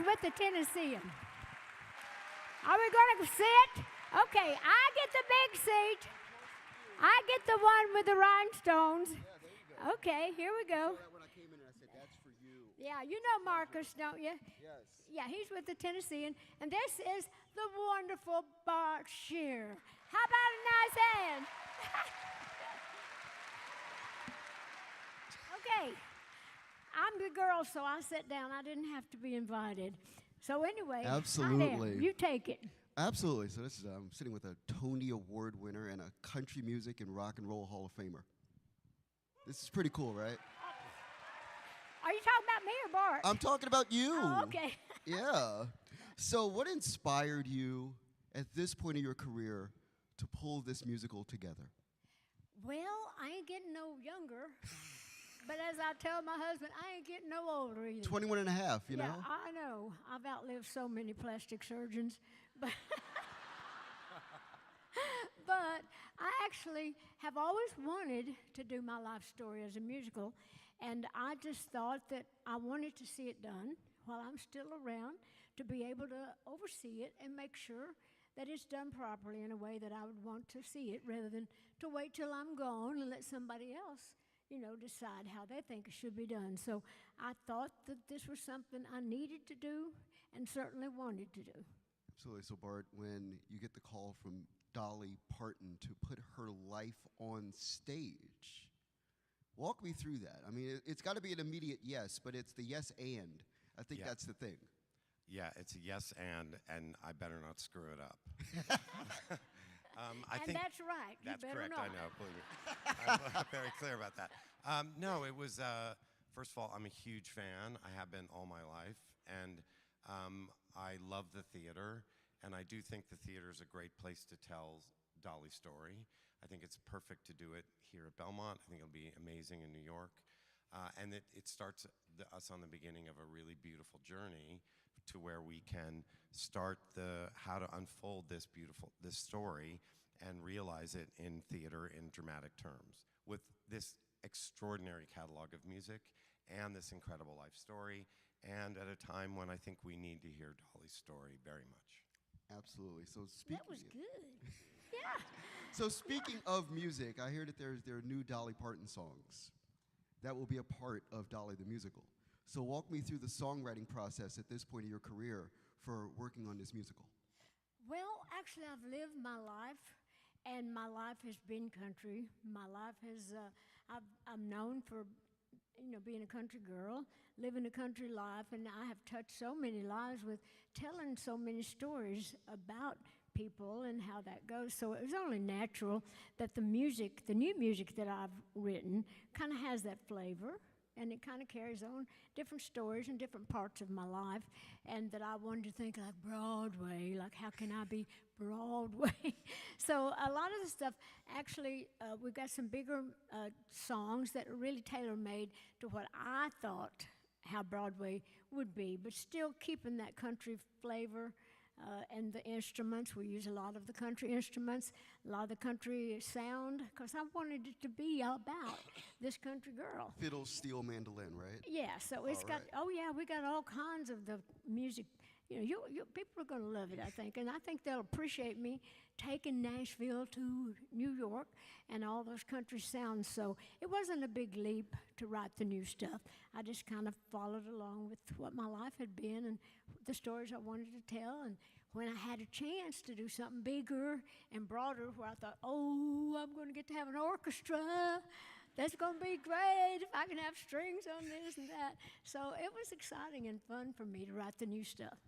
was with the Tennessean. Are we going to sit? Okay, I get the big seat. I get the one with the rhinestones. Okay, here we go. When I came in, I said, "That's for you." Yeah, you know Marcus, don't you? Yes. Yeah, he's with the Tennessean. And this is the wonderful Bart Shear. How about a nice hand? Okay, I'm the girl, so I sat down. I didn't have to be invited. So anyway, Absolutely. you take it. Absolutely. So this is I'm sitting with a Tony Award winner and a country music and rock and roll Hall of Famer. This is pretty cool, right? Are you talking about me or Bart? I'm talking about you. Oh, okay. Yeah. So what inspired you at this point in your career to pull this musical together? Well, I ain't getting no younger. But as I tell my husband, I ain't getting no older either. 21 and a half, you yeah, know? I know. I've outlived so many plastic surgeons. But, but I actually have always wanted to do my life story as a musical. And I just thought that I wanted to see it done while I'm still around, to be able to oversee it and make sure that it's done properly in a way that I would want to see it, rather than to wait till I'm gone and let somebody else, decide how they think it should be done. So I thought that this was something I needed to do and certainly wanted to do. Absolutely. So Bart, when you get the call from Dolly Parton to put her life on stage, walk me through that. I mean, it's got to be an immediate yes, but it's the yes and. I think that's the thing. Yeah, it's a yes and I better not screw it up. I and think that's right. That's you better correct. not. I know. Believe me, I'm very clear about that. No, it was. First of all, I'm a huge fan. I have been all my life, and I love the theater. And I do think the theater is a great place to tell Dolly's story. I think it's perfect to do it here at Belmont. I think it'll be amazing in New York. And it starts us on the beginning of a really beautiful journey to where we can start how to unfold this story and realize it in theater in dramatic terms with this extraordinary catalog of music and this incredible life story, and at a time when I think we need to hear Dolly's story very much. Absolutely. So speaking. That was good. Yeah. So speaking of music, I hear that there are new Dolly Parton songs that will be a part of Dolly the Musical. So walk me through the songwriting process at this point in your career for working on this musical. Well, actually, I've lived my life, and my life has been country. My life has, I'm known for, being a country girl, living a country life, and I have touched so many lives with telling so many stories about people and how that goes. So it was only natural that the new music that I've written kind of has that flavor, and it kind of carries on different stories and different parts of my life, and that I wanted to think like Broadway, like how can I be Broadway? So a lot of the stuff, actually, we've got some bigger songs that are really tailor-made to what I thought how Broadway would be, but still keeping that country flavor. And the instruments, we use a lot of the country instruments, a lot of the country sound, because I wanted it to be about this country girl. Fiddle, steel, mandolin, right? Yeah, so it's got, we got all kinds of the music. People are going to love it, I think, and I think they'll appreciate me taking Nashville to New York and all those country sounds. So it wasn't a big leap to write the new stuff. I just kind of followed along with what my life had been and the stories I wanted to tell. And when I had a chance to do something bigger and broader, where I thought, I'm going to get to have an orchestra. That's going to be great if I can have strings on this and that. So it was exciting and fun for me to write the new stuff.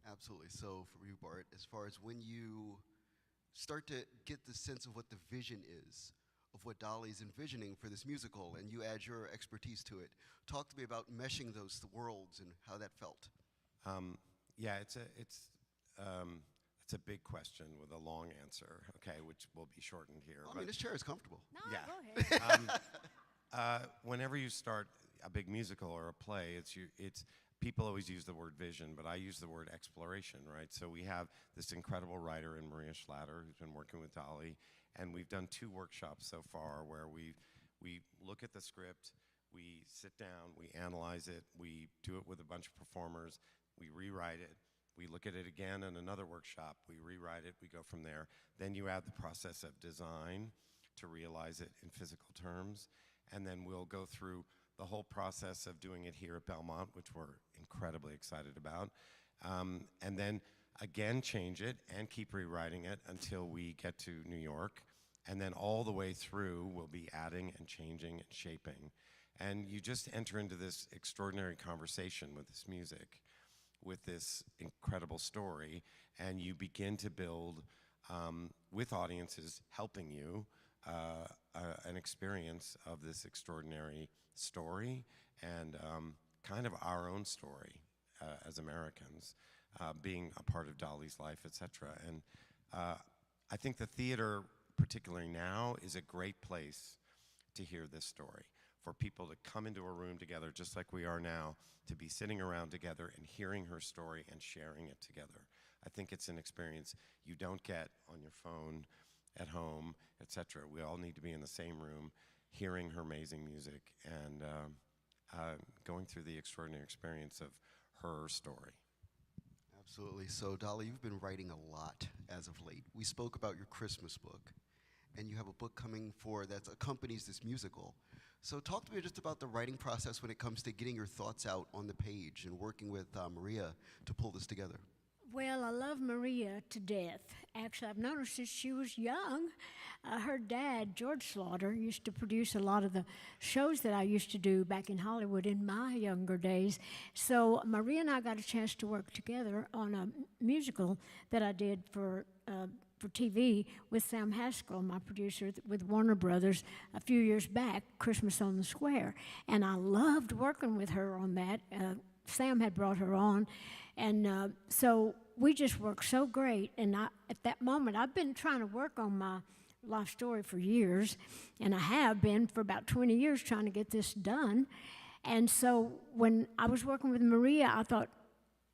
Absolutely. So for you, Bart, as far as when you start to get the sense of what the vision is, of what Dolly's envisioning for this musical, and you add your expertise to it, talk to me about meshing those worlds and how that felt. Yeah, it's a big question with a long answer, okay, which will be shortened here. I mean, this chair is comfortable. No, Yeah. go ahead. Whenever you start a big musical or a play, people always use the word vision, but I use the word exploration, right? So we have this incredible writer in Maria Schlatter who's been working with Dolly, and we've done 2 workshops so far where we look at the script, we sit down, we analyze it, we do it with a bunch of performers, we rewrite it, we look at it again in another workshop, we rewrite it, we go from there. Then you add the process of design to realize it in physical terms, and then we'll go through the whole process of doing it here at Belmont, which we're incredibly excited about, and then again change it and keep rewriting it until we get to New York, and then all the way through we'll be adding and changing and shaping. And you just enter into this extraordinary conversation with this music, with this incredible story, and you begin to build, with audiences helping you, an experience of this extraordinary story and kind of our own story as Americans, being a part of Dolly's life, etc. And I think the theater, particularly now, is a great place to hear this story, for people to come into a room together just like we are now, to be sitting around together and hearing her story and sharing it together. I think it's an experience you don't get on your phone, at home, etc. We all need to be in the same room, hearing her amazing music and going through the extraordinary experience of her story. Absolutely. So, Dolly, you've been writing a lot as of late. We spoke about your Christmas book, and you have a book coming that accompanies this musical. So talk to me just about the writing process when it comes to getting your thoughts out on the page and working with Maria to pull this together. Well, I love Maria to death. Actually, I've known her since she was young. Her dad, George Slaughter, used to produce a lot of the shows that I used to do back in Hollywood in my younger days. So Maria and I got a chance to work together on a musical that I did for TV with Sam Haskell, my producer, with Warner Brothers a few years back, Christmas on the Square. And I loved working with her on that. Sam had brought her on. And so we just worked so great. And at that moment, I've been trying to work on my life story for years. And I have been for about 20 years trying to get this done. And so when I was working with Maria, I thought,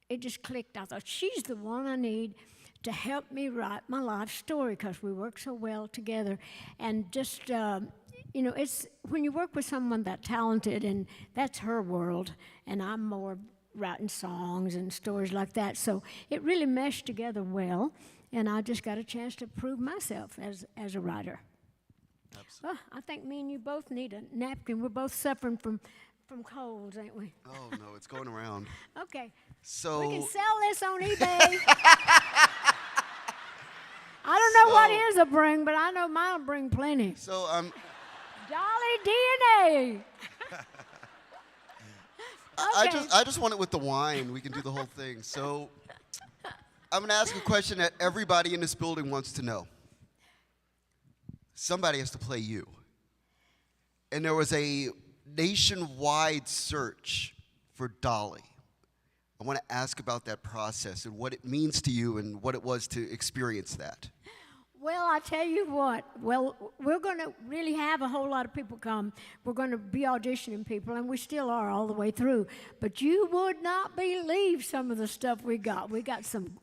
it just clicked. I thought, she's the one I need to help me write my life story, because we work so well together. And just, it's when you work with someone that talented, and that's her world, and I'm more writing songs and stories like that. So it really meshed together well, and I just got a chance to prove myself as a writer. Absolutely. Well, I think me and you both need a napkin. We're both suffering from colds, ain't we? Oh, no, it's going around. Okay. So we can sell this on eBay. I don't know what his will bring, but I know mine will bring plenty. So Dolly DNA. Okay. I just want it with the wine. We can do the whole thing. So I'm going to ask a question that everybody in this building wants to know. Somebody has to play you. And there was a nationwide search for Dolly. I want to ask about that process and what it means to you and what it was to experience that. Well, I tell you what. Well, we're going to really have a whole lot of people come. We're going to be auditioning people, and we still are all the way through. But you would not believe some of the stuff we got. We got some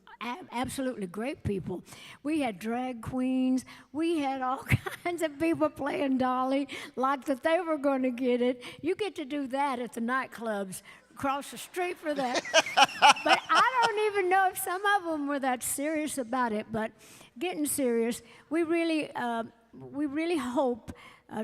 absolutely great people. We had drag queens. We had all kinds of people playing Dolly like that they were going to get it. You get to do that at the nightclubs across the street for that. But I don't even know if some of them were that serious about it. But getting serious, we really hope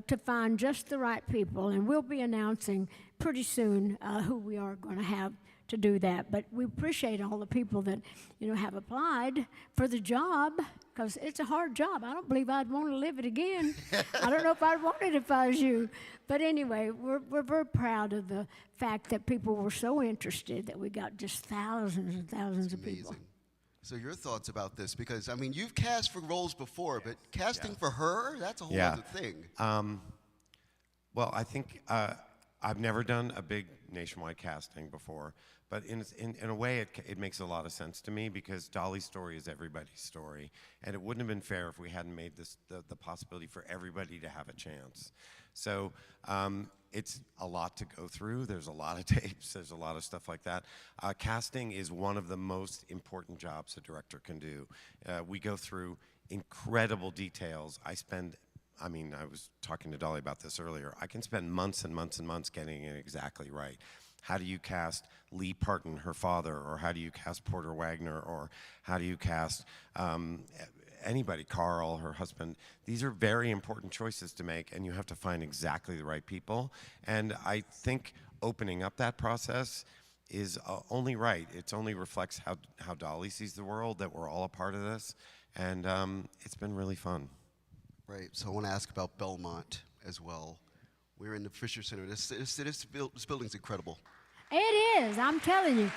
to find just the right people, and we'll be announcing pretty soon who we are going to have to do that. But we appreciate all the people that have applied for the job, because it's a hard job. I don't believe I'd want to live it again. I don't know if I'd want it if I was you. But anyway, we're very proud of the fact that people were so interested that we got just thousands and thousands of people. Amazing. So your thoughts about this, because I mean, you've cast for roles before, but casting for her, that's a whole other thing. Well, I think I've never done a big nationwide casting before, but in a way, it makes a lot of sense to me, because Dolly's story is everybody's story, and it wouldn't have been fair if we hadn't made this the possibility for everybody to have a chance. So it's a lot to go through. There's a lot of tapes. There's a lot of stuff like that. Casting is one of the most important jobs a director can do. We go through incredible details. I was talking to Dolly about this earlier. I can spend months and months and months getting it exactly right. How do you cast Lee Parton, her father, or how do you cast Porter Wagner, or how do you cast anybody, Carl, her husband? These are very important choices to make, and you have to find exactly the right people. And I think opening up that process is only right. It only reflects how Dolly sees the world, that we're all a part of this, and it's been really fun. Right, so I want to ask about Belmont as well. We're in the Fisher Center. This building's incredible. It is, I'm telling you.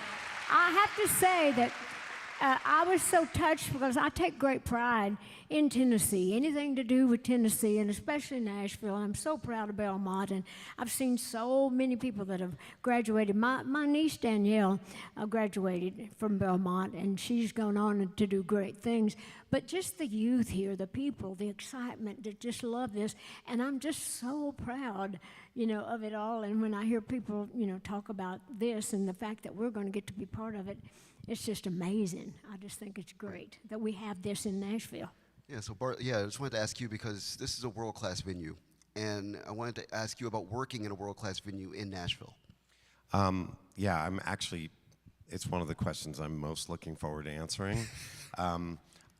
I have to say that I was so touched because I take great pride in Tennessee, anything to do with Tennessee, and especially Nashville. I'm so proud of Belmont, and I've seen so many people that have graduated. My niece Danielle graduated from Belmont, and she's gone on to do great things. But just the youth here, the people, the excitement, they just love this, and I'm just so proud, of it all. And when I hear people, talk about this and the fact that we're going to get to be part of it, it's just amazing. I just think it's great that we have this in Nashville. Yeah, so Bart, I just wanted to ask you, because this is a world-class venue, and I wanted to ask you about working in a world-class venue in Nashville. I'm actually, it's one of the questions I'm most looking forward to answering.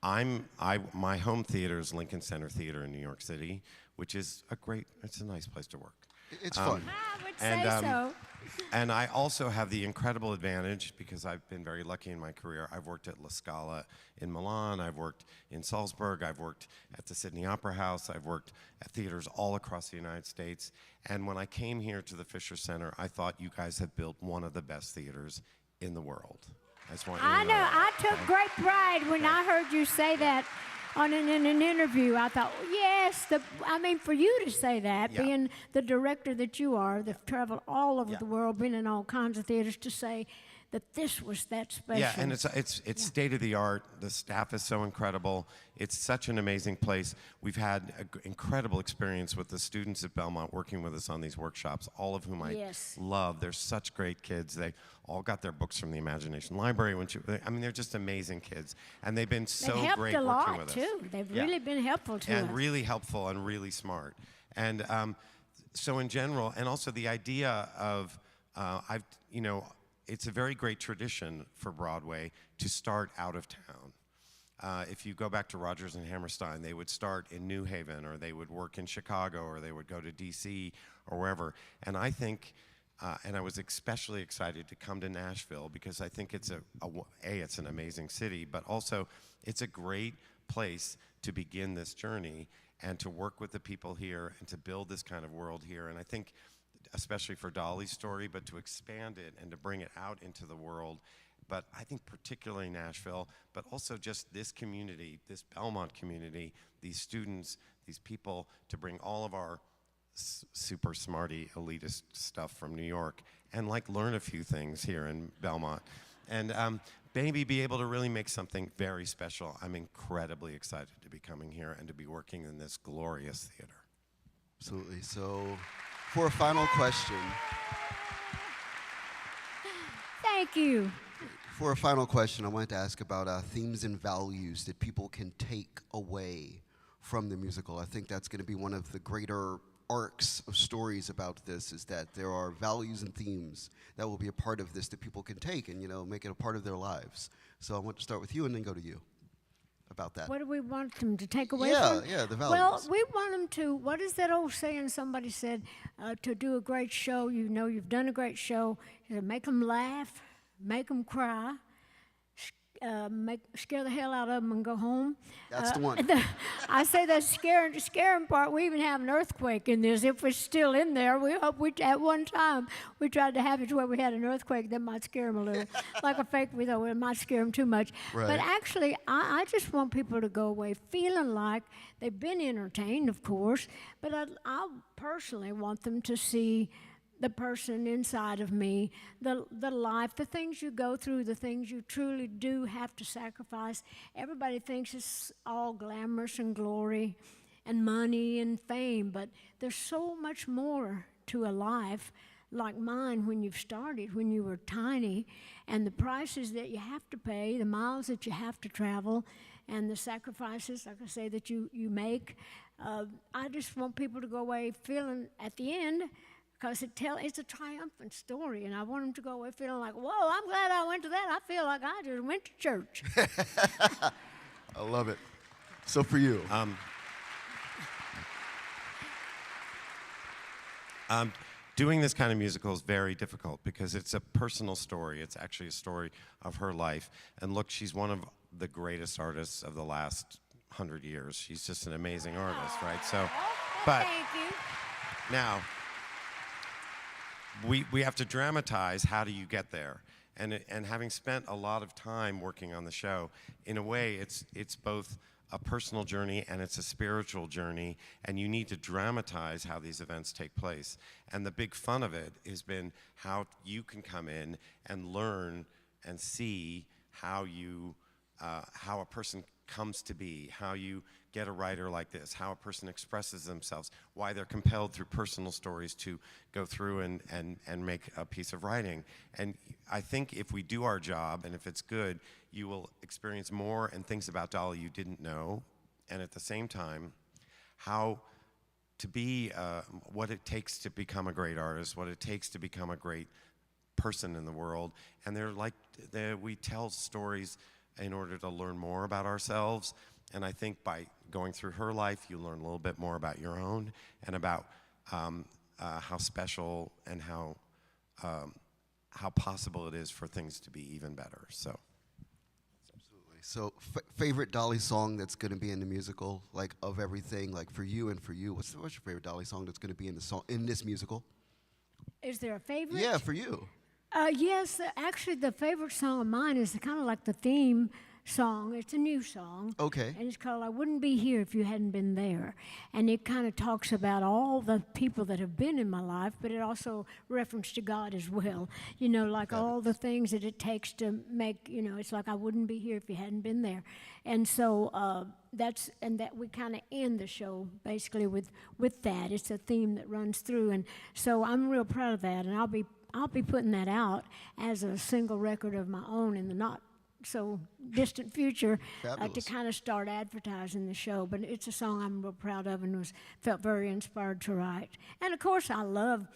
My home theater is Lincoln Center Theater in New York City, which is it's a nice place to work. It's fun. I would say so. And I also have the incredible advantage, because I've been very lucky in my career. I've worked at La Scala in Milan, I've worked in Salzburg, I've worked at the Sydney Opera House, I've worked at theaters all across the United States. And when I came here to the Fisher Center, I thought you guys have built one of the best theaters in the world. I just want you to know that. I took great pride when I heard you say that in an interview. I thought, yes, for you to say that, Yeah. being the director that you are, that traveled all over Yeah. the world, been in all kinds of theaters, to say that this was that special. Yeah, and it's state of the art. The staff is so incredible. It's such an amazing place. We've had an incredible experience with the students at Belmont working with us on these workshops, all of whom I Yes. love. They're such great kids. They all got their books from the Imagination Library. They're just amazing kids, and they've been so They've helped great a working lot with us. too. They've Yeah. really been helpful to us. And really helpful and really smart. And so in general, and also the idea of, it's a very great tradition for Broadway to start out of town. If you go back to Rodgers and Hammerstein, they would start in New Haven, or they would work in Chicago, or they would go to DC or wherever. And I think, and I was especially excited to come to Nashville, because I think it's it's an amazing city, but also it's a great place to begin this journey and to work with the people here and to build this kind of world here. And I think, especially for Dolly's story, but to expand it and to bring it out into the world. But I think particularly Nashville, but also just this community, this Belmont community, these students, these people, to bring all of our super smarty elitist stuff from New York and learn a few things here in Belmont. And maybe be able to really make something very special. I'm incredibly excited to be coming here and to be working in this glorious theater. Absolutely. So, for a final question. Thank you. For a final question, I wanted to ask about themes and values that people can take away from the musical. I think that's going to be one of the greater arcs of stories about this, is that there are values and themes that will be a part of this that people can take and, make it a part of their lives. So I want to start with you and then go to you about that. What do we want them to take away Yeah, from? yeah, the values. Well, we want them to, what is that old saying somebody said, to do a great show, you've done a great show, make them laugh, make them cry, scare the hell out of them and go home. That's the one. I say the scaring part. We even have an earthquake in this. If we're still in there, we hope at one time we tried to have it where we had an earthquake that might scare them a little, like a fake. We thought it might scare them too much. Right. But actually, I just want people to go away feeling like they've been entertained, of course. But I personally want them to see the person inside of me, the life, the things you go through, the things you truly do have to sacrifice. Everybody thinks it's all glamorous and glory and money and fame, but there's so much more to a life like mine when you've started, when you were tiny, and the prices that you have to pay, the miles that you have to travel, and the sacrifices, like I say, that you make. I just want people to go away feeling at the end because it's a triumphant story, and I want them to go away feeling like, whoa, I'm glad I went to that. I feel like I just went to church. I love it. So for you. Doing this kind of musical is very difficult because it's a personal story. It's actually a story of her life. And look, she's one of the greatest artists of the last 100 years. She's just an amazing artist, right? So, but Thank you. now, we have to dramatize how do you get there. And having spent a lot of time working on the show, in a way, it's both a personal journey and it's a spiritual journey, and you need to dramatize how these events take place. And the big fun of it has been how you can come in and learn and see how a person comes to be, how you get a writer like this, how a person expresses themselves, why they're compelled through personal stories to go through and make a piece of writing. And I think if we do our job, and if it's good, you will experience more and things about Dolly you didn't know, and at the same time, how to be, what it takes to become a great artist, what it takes to become a great person in the world. And we tell stories in order to learn more about ourselves. And I think by going through her life, you learn a little bit more about your own and about how special and how possible it is for things to be even better. So. Absolutely. So favorite Dolly song that's going to be in the musical, like of everything, like for you and for you, what's your favorite Dolly song that's going to be in this musical? Is there a favorite? Yeah, for you. Yes, actually, the favorite song of mine is kind of like the theme song. It's a new song. Okay. And it's called I Wouldn't Be Here If You Hadn't Been There. And it kind of talks about all the people that have been in my life, but it also references to God as well. You know, like all the things that it takes to make, you know, it's like I wouldn't be here if you hadn't been there. And so that we kind of end the show basically with that. It's a theme that runs through. And so I'm real proud of that. And I'll be putting that out as a single record of my own in the not so distant future to kind of start advertising the show. But it's a song I'm real proud of and felt very inspired to write. And of course, I love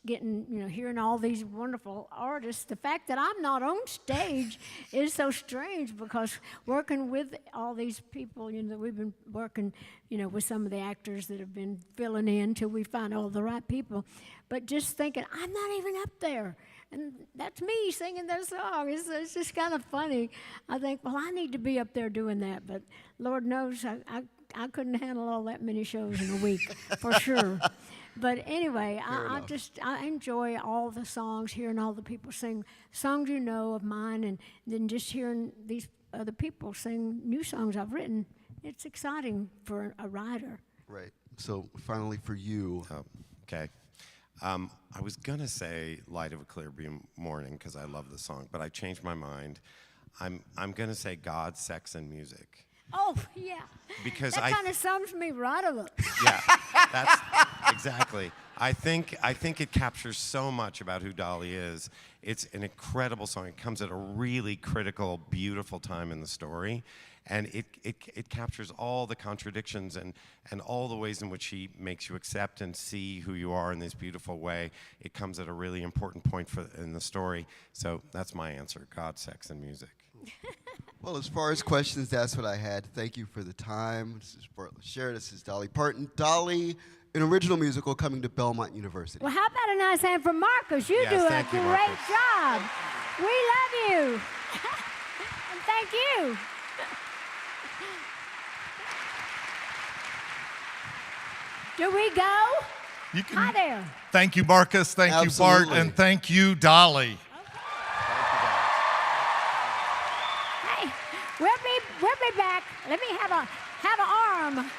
hearing all these wonderful artists. The fact that I'm not on stage is so strange because working with all these people, we've been working, with some of the actors that have been filling in till we find all the right people. But just thinking, I'm not even up there. And that's me singing that song. It's just kind of funny. I think, well, I need to be up there doing that. But Lord knows I couldn't handle all that many shows in a week, for sure. But anyway, I enjoy all the songs, hearing all the people sing songs of mine, and then just hearing these other people sing new songs I've written. It's exciting for a writer. Right. So finally for you. Okay. I was going to say Light of a Clear Morning because I love the song, but I changed my mind. I'm going to say God, Sex, and Music. Oh, yeah. Because that kind of sums me right up. Yeah, that's exactly. I think it captures so much about who Dolly is. It's an incredible song. It comes at a really critical, beautiful time in the story. And it captures all the contradictions and all the ways in which he makes you accept and see who you are in this beautiful way. It comes at a really important point in the story. So that's my answer, God, Sex, and Music. Well, as far as questions, that's what I had. Thank you for the time. This is Bart LaShare. This is Dolly Parton. Dolly, an original musical coming to Belmont University. Well, how about a nice hand for Marcus? You do a great job. We love you. And thank you. Do we go? Hi there. Thank you, Marcus. Thank you, Bart. And thank you, Dolly. Okay. Hey, we'll be back. Let me have an arm.